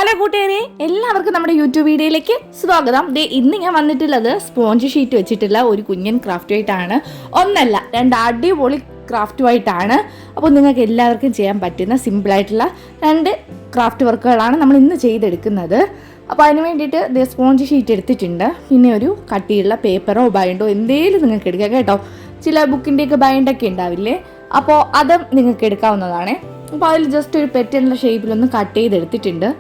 Hello കൂട്ടുകാരെ, എല്ലാവർക്കും നമ്മുടെ യൂട്യൂബ് വീഡിയോയിലേക്ക് സ്വാഗതം. ഇന്ന് ഞാൻ വന്നിട്ടുള്ളത് സ്പോഞ്ച് ഷീറ്റ് വെച്ചിട്ടുള്ള ഒരു കുഞ്ഞൻ ക്രാഫ്റ്റുമായിട്ടാണ്. ഒന്നല്ല, രണ്ട് അടിപൊളി ക്രാഫ്റ്റുമായിട്ടാണ്. അപ്പോൾ നിങ്ങൾക്ക് എല്ലാവർക്കും ചെയ്യാൻ പറ്റുന്ന സിമ്പിളായിട്ടുള്ള രണ്ട് ക്രാഫ്റ്റ് വർക്കുകളാണ് നമ്മൾ ഇന്ന് ചെയ്തെടുക്കുന്നത്. അപ്പോൾ അതിന് വേണ്ടിയിട്ട് സ്പോഞ്ച് ഷീറ്റ് എടുത്തിട്ടുണ്ട്. പിന്നെ ഒരു കട്ടിയുള്ള പേപ്പറോ ബൈൻഡോ എന്തേലും നിങ്ങൾക്ക് എടുക്കാം കേട്ടോ. ചില ബുക്കിൻ്റെയൊക്കെ ബൈൻഡൊക്കെ ഉണ്ടാവില്ലേ, അപ്പോൾ അതും നിങ്ങൾക്ക് എടുക്കാവുന്നതാണ്. അപ്പോൾ അതിൽ ജസ്റ്റ് ഒരു പെറ്റെന്ന ഷേപ്പിലൊന്ന് കട്ട് ചെയ്തെടുത്തിട്ടുണ്ട്.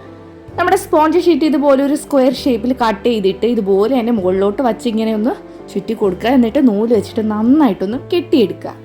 നമ്മുടെ സ്പോഞ്ച് ഷീറ്റ് ഇതുപോലെ ഒരു സ്ക്വയർ ഷേപ്പിൽ കട്ട് ചെയ്തിട്ട് ഇതുപോലെ അതിൻ്റെ മുകളിലോട്ട് വച്ച് ഇങ്ങനെ ഒന്ന് ചുറ്റി കൊടുക്കുക. എന്നിട്ട് നൂല് വെച്ചിട്ട് നന്നായിട്ടൊന്ന് കെട്ടിയെടുക്കുക.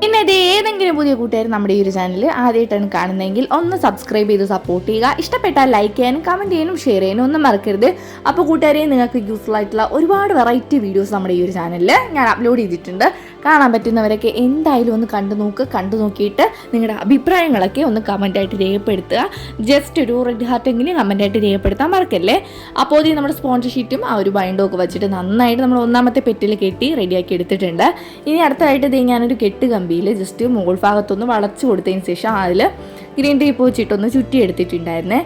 പിന്നെ ഇത് ഏതെങ്കിലും പുതിയ കൂട്ടുകാർ നമ്മുടെ ഈ ഒരു ചാനൽ ആദ്യമായിട്ടാണ് കാണുന്നതെങ്കിൽ ഒന്ന് സബ്സ്ക്രൈബ് ചെയ്ത് സപ്പോർട്ട് ചെയ്യുക. ഇഷ്ടപ്പെട്ടാൽ ലൈക്ക് ചെയ്യാനും കമൻറ്റ് ചെയ്യാനും ഷെയർ ചെയ്യാനും ഒന്നും മറക്കരുത്. അപ്പോൾ കൂട്ടുകാരെ, നിങ്ങൾക്ക് യൂസ്ഫുൾ ആയിട്ടുള്ള ഒരുപാട് വെറൈറ്റി വീഡിയോസ് നമ്മുടെ ഈ ഒരു ചാനലിൽ ഞാൻ അപ്ലോഡ് ചെയ്തിട്ടുണ്ട്. കാണാൻ പറ്റുന്നവരൊക്കെ എന്തായാലും ഒന്ന് കണ്ടു നോക്കിയിട്ട് നിങ്ങളുടെ അഭിപ്രായങ്ങളൊക്കെ ഒന്ന് കമൻറ്റായിട്ട് രേഖപ്പെടുത്തുക. ജസ്റ്റ് ഒരു റെഡ് ഹാർട്ടെങ്കിലും കമൻറ്റായിട്ട് രേഖപ്പെടുത്താൻ മറക്കല്ലേ. അപ്പോൾ ഇത് നമ്മുടെ സ്പോഞ്ച് ഷീറ്റും ആ ഒരു ബൈൻഡൊക്കെ വെച്ചിട്ട് നന്നായിട്ട് നമ്മൾ ഒന്നാമത്തെ പെറ്റിൽ കെട്ടി റെഡിയാക്കി എടുത്തിട്ടുണ്ട്. ഇനി അടുത്തതായിട്ട് ഇത് ഞാനൊരു കെട്ട് കമ്പിയിൽ ജസ്റ്റ് മുകൾ ഭാഗത്തൊന്ന് വളച്ച് കൊടുത്തതിന് ശേഷം അതിൽ ഗ്രീൻ ടേപ്പ് വെച്ചിട്ടൊന്ന് ചുറ്റി എടുത്തിട്ടുണ്ടായിരുന്നേ.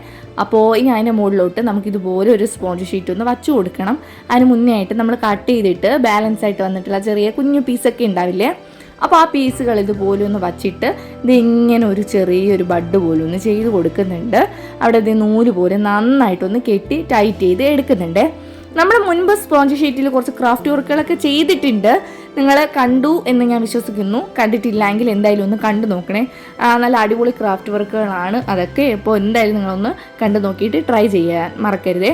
അപ്പോൾ ഇനി അതിൻ്റെ മുകളിലോട്ട് നമുക്കിതുപോലെ ഒരു സ്പോഞ്ച് ഷീറ്റ് ഒന്ന് വച്ചു കൊടുക്കണം. അതിന് മുന്നേ ആയിട്ട് നമ്മൾ കട്ട് ചെയ്തിട്ട് ബാലൻസ് ആയിട്ട് വന്നിട്ടുള്ള ചെറിയ കുഞ്ഞു പീസൊക്കെ ഉണ്ടാവില്ലേ, അപ്പോൾ ആ പീസുകൾ ഇതുപോലെ ഒന്ന് വച്ചിട്ട് ഇതിങ്ങനെ ഒരു ചെറിയൊരു ബഡ് പോലെ ഒന്ന് ചെയ്ത് കൊടുക്കുന്നുണ്ട്. അവിടെ ഇത് നൂല് പോലെ നന്നായിട്ടൊന്ന് കെട്ടി ടൈറ്റ് ചെയ്ത് എടുക്കുന്നുണ്ട്. നമ്മൾ മുൻപ് സ്പോഞ്ച് ഷീറ്റിൽ കുറച്ച് ക്രാഫ്റ്റ് വർക്കുകളൊക്കെ ചെയ്തിട്ടുണ്ട്. നിങ്ങൾ കണ്ടു എന്ന് ഞാൻ വിശ്വസിക്കുന്നു. കണ്ടിട്ടില്ലെങ്കിൽ എന്തായാലും ഒന്ന് കണ്ടു നോക്കണേ. നല്ല അടിപൊളി ക്രാഫ്റ്റ് വർക്കുകളാണ് അതൊക്കെ. ഇപ്പോൾ എന്തായാലും നിങ്ങളൊന്ന് കണ്ടു നോക്കിയിട്ട് ട്രൈ ചെയ്യാൻ മറക്കരുതേ.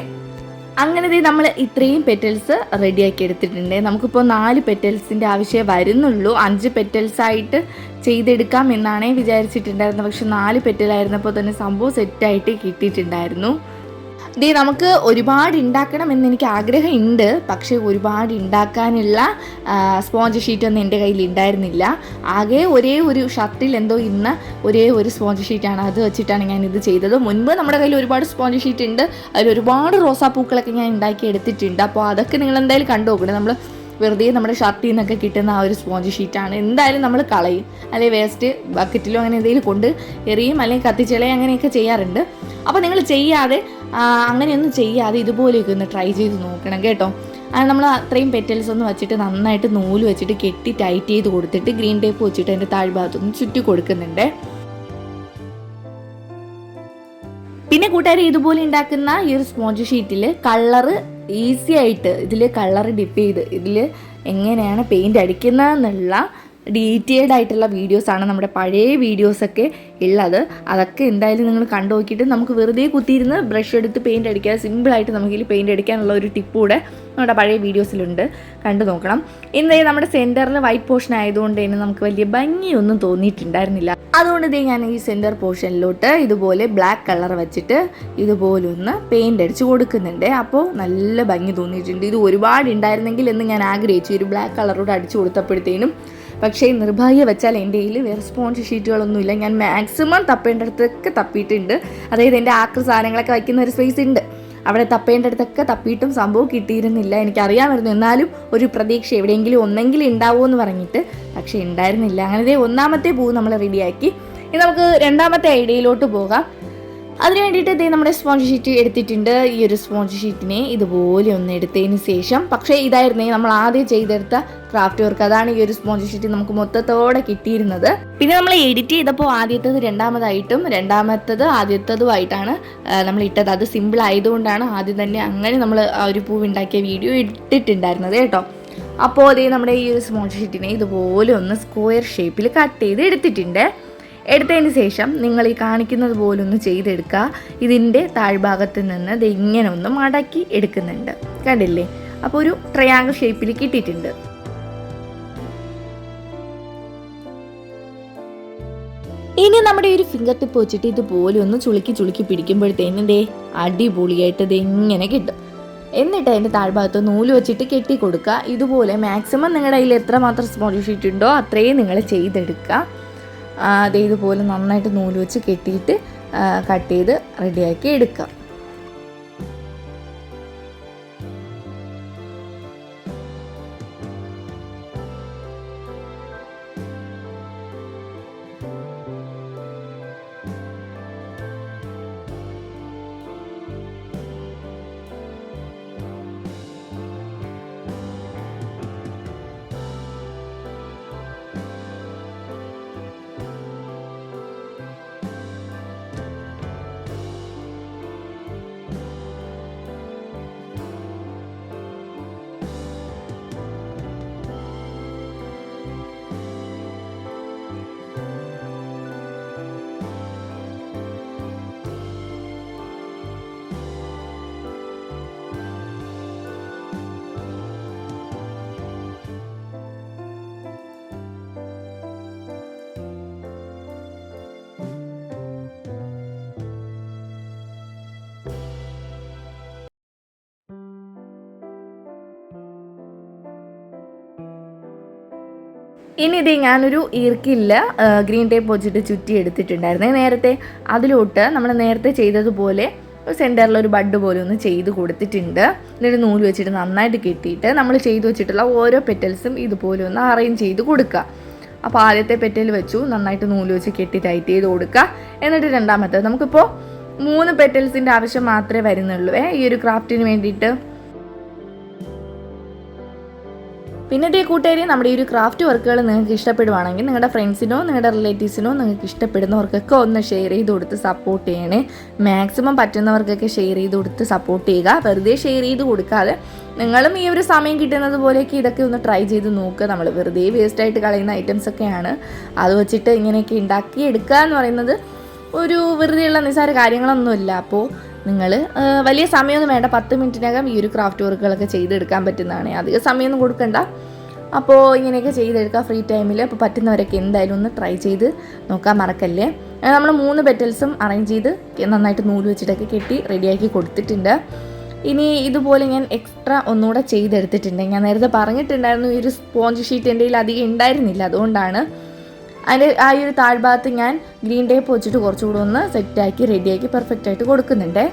അങ്ങനെ നമ്മൾ ഇത്രയും പെറ്റൽസ് റെഡിയാക്കി എടുത്തിട്ടുണ്ട്. നമുക്കിപ്പോൾ 4 പെറ്റൽസിൻ്റെ ആവശ്യമേ വരുന്നുള്ളൂ. 5 പെറ്റൽസായിട്ട് ചെയ്തെടുക്കാം എന്നാണേ വിചാരിച്ചിട്ടുണ്ടായിരുന്നത്. പക്ഷെ 4 പെറ്റലായിരുന്നപ്പോൾ തന്നെ സംഭവം സെറ്റായിട്ട് കിട്ടിയിട്ടുണ്ടായിരുന്നു. നമുക്ക് ഒരുപാട് ഉണ്ടാക്കണം എന്നെനിക്ക് ആഗ്രഹമുണ്ട്. പക്ഷേ ഒരുപാട് ഉണ്ടാക്കാനുള്ള സ്പോഞ്ച് ഷീറ്റൊന്നും എൻ്റെ കയ്യിൽ ഉണ്ടായിരുന്നില്ല. ആകെ ഒരേ ഒരു ഷർട്ടിൽ എന്തോ ഇന്ന് ഒരേ ഒരു സ്പോഞ്ച് ഷീറ്റാണ്. അത് വെച്ചിട്ടാണ് ഞാൻ ഇത് ചെയ്തത്. മുൻപ് നമ്മുടെ കയ്യിൽ ഒരുപാട് സ്പോഞ്ച് ഷീറ്റ് ഉണ്ട്. അതിൽ ഒരുപാട് റോസാപ്പൂക്കളൊക്കെ ഞാൻ ഉണ്ടാക്കി എടുത്തിട്ടുണ്ട്. അപ്പോൾ അതൊക്കെ നിങ്ങൾ എന്തായാലും കണ്ടു നോക്കണം. നമ്മൾ വെറുതെ നമ്മുടെ ഷർട്ടിൽ നിന്നൊക്കെ കിട്ടുന്ന ആ ഒരു സ്പോഞ്ച് ഷീറ്റാണ്. എന്തായാലും നമ്മൾ കളയും, അല്ലെങ്കിൽ വേസ്റ്റ് ബക്കറ്റിലോ അങ്ങനെ എന്തെങ്കിലും കൊണ്ട് എറിയും, അല്ലെങ്കിൽ കത്തിച്ചളയും, അങ്ങനെയൊക്കെ ചെയ്യാറുണ്ട്. അപ്പോൾ നിങ്ങൾ അങ്ങനെയൊന്നും ചെയ്യാതെ ഇതുപോലെയൊക്കെ ഒന്ന് ട്രൈ ചെയ്ത് നോക്കണം കേട്ടോ. നമ്മൾ അത്രയും പെറ്റൽസ് ഒന്ന് വെച്ചിട്ട് നന്നായിട്ട് നൂല് വെച്ചിട്ട് കെട്ടി ടൈറ്റ് ചെയ്ത് കൊടുത്തിട്ട് ഗ്രീൻ ടേപ്പ് വെച്ചിട്ട് അതിൻ്റെ താഴ്ഭാഗത്തൊന്ന് ചുറ്റി കൊടുക്കുന്നുണ്ട്. പിന്നെ കൂട്ടുകാരെ, ഇതുപോലെ ഉണ്ടാക്കുന്ന ഈ ഒരു സ്പോഞ്ച് ഷീറ്റിൽ കളറ് ഈസി ആയിട്ട് ഇതിൽ കളർ ഡിപ്പ് ചെയ്ത് ഇതിൽ എങ്ങനെയാണ് പെയിൻറ് അടിക്കുന്നതെന്നുള്ള ഡീറ്റെയിൽഡ് ആയിട്ടുള്ള വീഡിയോസാണ് നമ്മുടെ പഴയ വീഡിയോസൊക്കെ ഉള്ളത്. അതൊക്കെ എന്തായാലും നിങ്ങൾ കണ്ടു നോക്കിയിട്ട് നമുക്ക് വെറുതെ കുത്തിയിരുന്ന് ബ്രഷ് എടുത്ത് പെയിൻറ് അടിക്കാൻ സിമ്പിളായിട്ട് നമുക്കിതിൽ പെയിൻറ് അടിക്കാനുള്ള ഒരു ടിപ്പ് കൂടെ നമ്മുടെ പഴയ വീഡിയോസിലുണ്ട്, കണ്ടു നോക്കണം. ഇന്ന് നമ്മുടെ സെൻറ്ററിൽ വൈറ്റ് പോർഷൻ ആയതുകൊണ്ട് തന്നെ നമുക്ക് വലിയ ഭംഗിയൊന്നും തോന്നിയിട്ടുണ്ടായിരുന്നില്ല. അതുകൊണ്ട് ഞാൻ ഈ സെൻറ്റർ പോർഷനിലോട്ട് ഇതുപോലെ ബ്ലാക്ക് കളർ വെച്ചിട്ട് ഇതുപോലെ ഒന്ന് പെയിൻറ് അടിച്ച് കൊടുക്കുന്നുണ്ട്. അപ്പോൾ നല്ല ഭംഗി തോന്നിയിട്ടുണ്ട്. ഇത് ഒരുപാട് ഉണ്ടായിരുന്നെങ്കിൽ എന്ന് ഞാൻ ആഗ്രഹിച്ചു ഒരു ബ്ലാക്ക് കളറോട് അടിച്ചു കൊടുത്തപ്പോഴത്തേനും. പക്ഷേ നിർഭാഗ്യം വെച്ചാൽ എൻ്റെ കയ്യിൽ വേറെ സ്പോഞ്ച് ഷീറ്റുകളൊന്നുമില്ല. ഞാൻ മാക്സിമം തപ്പേണ്ടടുത്തൊക്കെ തപ്പിയിട്ടുണ്ട്. അതായത് എൻ്റെ ആക്രി സാധനങ്ങളൊക്കെ വയ്ക്കുന്ന ഒരു സ്പേസ് ഉണ്ട്, അവിടെ തപ്പേണ്ടടുത്തൊക്കെ തപ്പിയിട്ടും സംഭവം കിട്ടിയിരുന്നില്ല. എനിക്കറിയാമായിരുന്നു, എന്നാലും ഒരു പ്രതീക്ഷ എവിടെയെങ്കിലും ഒന്നെങ്കിലും ഉണ്ടാവുമോ എന്ന് പറഞ്ഞിട്ട്. പക്ഷേ ഉണ്ടായിരുന്നില്ല. അങ്ങനെ ഒന്നാമത്തെ പൂ നമ്മൾ റെഡിയാക്കി. ഇനി നമുക്ക് രണ്ടാമത്തെ ഐഡിയയിലോട്ട് പോകാം. അതിന് വേണ്ടിയിട്ട് നമ്മുടെ സ്പോഞ്ച് ഷീറ്റ് എടുത്തിട്ടുണ്ട്. ഈ ഒരു സ്പോഞ്ച് ഷീറ്റിനെ ഇതുപോലെ ഒന്ന് എടുത്തതിന് ശേഷം, പക്ഷേ ഇതായിരുന്നേ നമ്മൾ ആദ്യം ചെയ്തെടുത്ത ക്രാഫ്റ്റ് വർക്ക്. അതാണ് ഈ ഒരു സ്പോഞ്ച് ഷീറ്റ് നമുക്ക് മൊത്തത്തോടെ കിട്ടിയിരുന്നത്. പിന്നെ നമ്മൾ എഡിറ്റ് ചെയ്തപ്പോൾ ആദ്യത്തേത് രണ്ടാമതായിട്ടും രണ്ടാമത്തേത് ആദ്യത്തേതുമായിട്ടാണ് നമ്മൾ ഇട്ടത്. അത് സിമ്പിൾ ആയതുകൊണ്ടാണ് ആദ്യം തന്നെ അങ്ങനെ നമ്മൾ ആ ഒരു പൂവുണ്ടാക്കിയ വീഡിയോ ഇട്ടിട്ടുണ്ടായിരുന്നത് കേട്ടോ. അപ്പോൾ നമ്മുടെ ഈ ഒരു സ്പോഞ്ച് ഷീറ്റിനെ ഇതുപോലെ ഒന്ന് സ്ക്വയർ ഷേപ്പിൽ കട്ട് ചെയ്ത് എടുത്തതിന് ശേഷം നിങ്ങൾ ഈ കാണിക്കുന്നത് പോലെ ഒന്ന് ചെയ്തെടുക്കുക. ഇതിൻ്റെ താഴ്ഭാഗത്ത് നിന്ന് ഇത് ഇങ്ങനെ ഒന്ന് മടക്കി എടുക്കുന്നുണ്ട്, കണ്ടില്ലേ? അപ്പോൾ ഒരു ട്രയാങ്കിൾ ഷേപ്പിൽ കിട്ടിയിട്ടുണ്ട്. ഇനി നമ്മുടെ ഒരു ഫിംഗർ ടിപ്പ് വെച്ചിട്ട് ഇതുപോലെ ഒന്ന് ചുളുക്കി പിടിക്കുമ്പോഴത്തേനും അടിപൊളിയായിട്ട് ഇത് ഇങ്ങനെ കിട്ടും. എന്നിട്ട് അതിൻ്റെ താഴ്ഭാഗത്ത് നൂല് വെച്ചിട്ട് കെട്ടി കൊടുക്കുക. ഇതുപോലെ മാക്സിമം നിങ്ങളുടെ കയ്യിൽ എത്രമാത്രം സ്പോഞ്ച് ഷീറ്റ് ഉണ്ടോ അത്രയും നിങ്ങൾ ചെയ്തെടുക്കുക. ഇതുപോലെ നന്നായിട്ട് നൂല് വെച്ച് കെട്ടിയിട്ട് കട്ട് ചെയ്ത് റെഡിയാക്കി എടുക്കുക. ഇനി ഇത് ഞാനൊരു ഈർക്കില്ല ഗ്രീൻ ടേപ്പ് വെച്ചിട്ട് ചുറ്റി എടുത്തിട്ടുണ്ടായിരുന്നേ നേരത്തെ. അതിലോട്ട് നമ്മൾ നേരത്തെ ചെയ്തതുപോലെ സെൻറ്ററിലൊരു ബഡ് പോലെ ഒന്ന് ചെയ്ത് കൊടുത്തിട്ടുണ്ട്. എന്നിട്ട് നൂല് വെച്ചിട്ട് നന്നായിട്ട് കെട്ടിയിട്ട് നമ്മൾ ചെയ്ത് വെച്ചിട്ടുള്ള ഓരോ പെറ്റൽസും ഇതുപോലെ ഒന്ന് അറേഞ്ച് ചെയ്ത് കൊടുക്കുക. അപ്പോൾ ആദ്യത്തെ പെറ്റൽ വെച്ചു, നന്നായിട്ട് നൂല് വെച്ച് കെട്ടി ടൈറ്റ് ചെയ്ത് കൊടുക്കുക. എന്നിട്ട് രണ്ടാമത്തെ നമുക്കിപ്പോൾ 3 പെറ്റൽസിൻ്റെ ആവശ്യം മാത്രമേ വരുന്നുള്ളൂ ഈ ഒരു ക്രാഫ്റ്റിന് വേണ്ടിയിട്ട്. പിന്നെ ഇതേ കൂട്ടുകാരി, നമ്മുടെ ഈ ഒരു ക്രാഫ്റ്റ് വർക്കുകൾ നിങ്ങൾക്ക് ഇഷ്ടപ്പെടുവാണെങ്കിൽ നിങ്ങളുടെ ഫ്രണ്ട്സിനോ നിങ്ങളുടെ റിലേറ്റീവ്സിനോ നിങ്ങൾക്ക് ഇഷ്ടപ്പെടുന്നവർക്കൊക്കെ ഒന്ന് ഷെയർ ചെയ്ത് കൊടുത്ത് സപ്പോർട്ട് ചെയ്യണേ. മാക്സിമം പറ്റുന്നവർക്കൊക്കെ ഷെയർ ചെയ്ത് കൊടുത്ത് സപ്പോർട്ട് ചെയ്യുക. വെറുതെ ഷെയർ ചെയ്ത് കൊടുക്കാതെ നിങ്ങളും ഈ ഒരു സമയം കിട്ടുന്നത് പോലെയൊക്കെ ഇതൊക്കെ ഒന്ന് ട്രൈ ചെയ്ത് നോക്കുക. നമ്മൾ വെറുതെ വേസ്റ്റായിട്ട് കളയുന്ന ഐറ്റംസൊക്കെയാണ്, അത് വെച്ചിട്ട് ഇങ്ങനെയൊക്കെ ഉണ്ടാക്കി എടുക്കുക എന്ന് പറയുന്നത് ഒരു വെറുതെയുള്ള നിസ്സാര കാര്യങ്ങളൊന്നുമില്ല. അപ്പോൾ നിങ്ങൾ വലിയ സമയമൊന്നും വേണ്ട, 10 മിനിറ്റിനകം ഈ ഒരു ക്രാഫ്റ്റ് വർക്കുകളൊക്കെ ചെയ്തെടുക്കാൻ പറ്റുന്നതാണ്. അധികം സമയമൊന്നും കൊടുക്കണ്ട. അപ്പോൾ ഇങ്ങനെയൊക്കെ ചെയ്തെടുക്കുക ഫ്രീ ടൈമിൽ. അപ്പോൾ പറ്റുന്നവരൊക്കെ എന്തായാലും ഒന്ന് ട്രൈ ചെയ്ത് നോക്കാൻ മറക്കല്ലേ. നമ്മൾ 3 പെറ്റൽസും അറേഞ്ച് ചെയ്ത് നന്നായിട്ട് നൂല് വെച്ചിട്ടൊക്കെ കെട്ടി റെഡിയാക്കി കൊടുത്തിട്ടുണ്ട്. ഇനി ഇതുപോലെ ഞാൻ എക്സ്ട്രാ ഒന്നുകൂടെ ചെയ്തെടുത്തിട്ടുണ്ട്. ഞാൻ നേരത്തെ പറഞ്ഞിട്ടുണ്ടായിരുന്നു ഈ ഒരു സ്പോഞ്ച് ഷീറ്റ് എൻ്റെ കയ്യിൽ അധികം ഉണ്ടായിരുന്നില്ല, അതുകൊണ്ടാണ്. അതിൻ്റെ ആ ഒരു താഴ്ഭാഗത്ത് ഞാൻ ഗ്രീൻ ടേപ്പ് വെച്ചിട്ട് കുറച്ചുകൂടെ ഒന്ന് സെറ്റാക്കി റെഡിയാക്കി പെർഫെക്റ്റായിട്ട് കൊടുക്കുന്നുണ്ട്.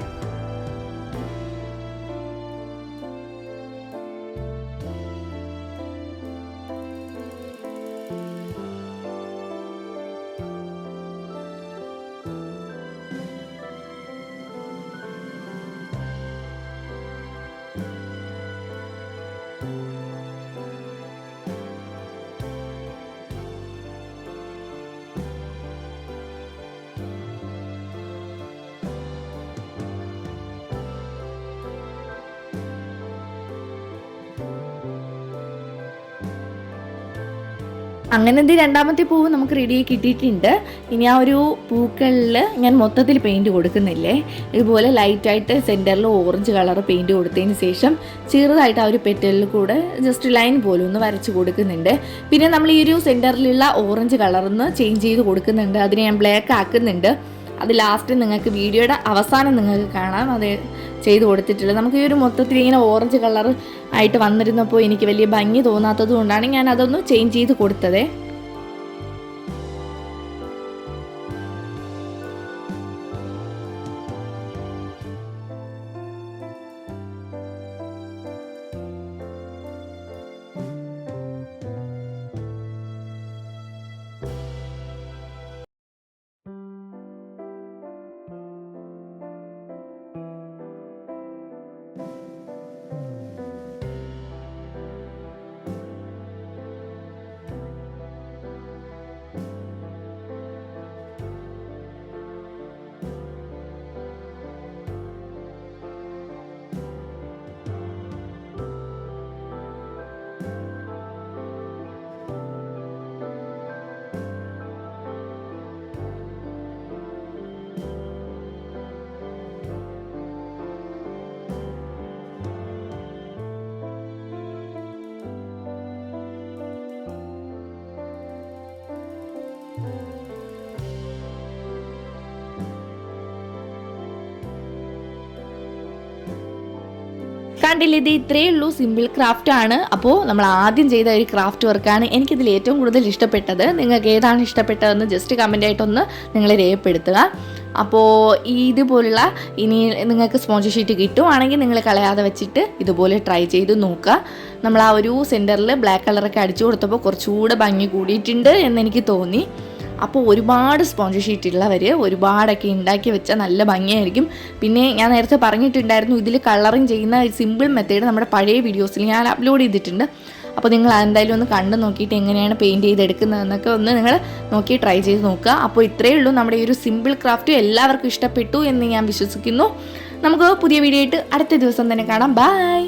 അങ്ങനെ രണ്ടാമത്തെ പൂവ് നമുക്ക് റെഡിയായി കിട്ടിയിട്ടുണ്ട്. ഇനി ആ ഒരു പൂക്കളിൽ ഞാൻ മൊത്തത്തിൽ പെയിൻറ്റ് കൊടുക്കുന്നില്ലേ, ഇതുപോലെ ലൈറ്റായിട്ട് സെൻറ്ററിൽ ഓറഞ്ച് കളർ പെയിൻറ്റ് കൊടുത്തതിന് ശേഷം ചെറുതായിട്ട് ആ ഒരു പെറ്റലിൽ കൂടെ ജസ്റ്റ് ലൈൻ പോലെ ഒന്ന് വരച്ച് കൊടുക്കുന്നുണ്ട്. പിന്നെ നമ്മൾ ഈ ഒരു സെൻറ്ററിലുള്ള ഓറഞ്ച് കളറൊന്ന് ചേഞ്ച് ചെയ്ത് കൊടുക്കുന്നുണ്ട്. അതിനെ ഞാൻ ബ്ലാക്ക് ആക്കുന്നുണ്ട്. അത് ലാസ്റ്റ് നിങ്ങൾക്ക് വീഡിയോയുടെ അവസാനം നിങ്ങൾക്ക് കാണാം അത് ചെയ്ത് കൊടുത്തിട്ടുള്ളത്. നമുക്ക് ഈ ഒരു മൊത്തത്തിൽ ഇങ്ങനെ ഓറഞ്ച് കളർ ആയിട്ട് വന്നിരുന്നപ്പോൾ എനിക്ക് വലിയ ഭംഗി തോന്നാത്തത് കൊണ്ടാണ് ഞാൻ അതൊന്ന് ചേഞ്ച് ചെയ്ത് കൊടുത്തത്. കണ്ടില്ലേ, ഇത് ഇത്രയേ ഉള്ളൂ, സിമ്പിൾ ക്രാഫ്റ്റ് ആണ്. അപ്പോൾ നമ്മൾ ആദ്യം ചെയ്ത ഒരു ക്രാഫ്റ്റ് വർക്കാണ് എനിക്കിതിൽ ഏറ്റവും കൂടുതൽ ഇഷ്ടപ്പെട്ടത്. നിങ്ങൾക്ക് ഏതാണ് ഇഷ്ടപ്പെട്ടതെന്ന് ജസ്റ്റ് കമൻ്റായിട്ടൊന്ന് നിങ്ങൾ രേഖപ്പെടുത്തുക. അപ്പോൾ ഇതുപോലുള്ള ഇനി നിങ്ങൾക്ക് സ്പോഞ്ച് ഷീറ്റ് കിട്ടുവാണെങ്കിൽ നിങ്ങൾ കളയാതെ വെച്ചിട്ട് ഇതുപോലെ ട്രൈ ചെയ്ത് നോക്കുക. നമ്മൾ ആ ഒരു സെൻറ്ററിൽ ബ്ലാക്ക് കളറൊക്കെ അടിച്ചു കൊടുത്തപ്പോൾ കുറച്ചുകൂടെ ഭംഗി കൂടിയിട്ടുണ്ട് എന്നെനിക്ക് തോന്നി. അപ്പോൾ ഒരുപാട് സ്പോഞ്ച് ഷീറ്റ് ഉള്ളവർ ഒരുപാടൊക്കെ ഉണ്ടാക്കി വെച്ചാൽ നല്ല ഭംഗിയായിരിക്കും. പിന്നെ ഞാൻ നേരത്തെ പറഞ്ഞിട്ടുണ്ടായിരുന്നു ഇതിൽ കളറിങ് ചെയ്യുന്ന സിമ്പിൾ മെത്തേഡ് നമ്മുടെ പഴയ വീഡിയോസിൽ ഞാൻ അപ്ലോഡ് ചെയ്തിട്ടുണ്ട്. അപ്പോൾ നിങ്ങൾ എന്തായാലും ഒന്ന് കണ്ടു നോക്കിയിട്ട് എങ്ങനെയാണ് പെയിൻറ്റ് ചെയ്തെടുക്കുന്നതെന്നൊക്കെ ഒന്ന് നിങ്ങൾ നോക്കി ട്രൈ ചെയ്ത് നോക്കുക. അപ്പോൾ ഇത്രയേ ഉള്ളൂ നമ്മുടെ ഈ ഒരു സിമ്പിൾ ക്രാഫ്റ്റ്. എല്ലാവർക്കും ഇഷ്ടപ്പെട്ടു എന്ന് ഞാൻ വിശ്വസിക്കുന്നു. നമുക്ക് പുതിയ വീഡിയോ ആയിട്ട് അടുത്ത ദിവസം തന്നെ കാണാം. ബൈ.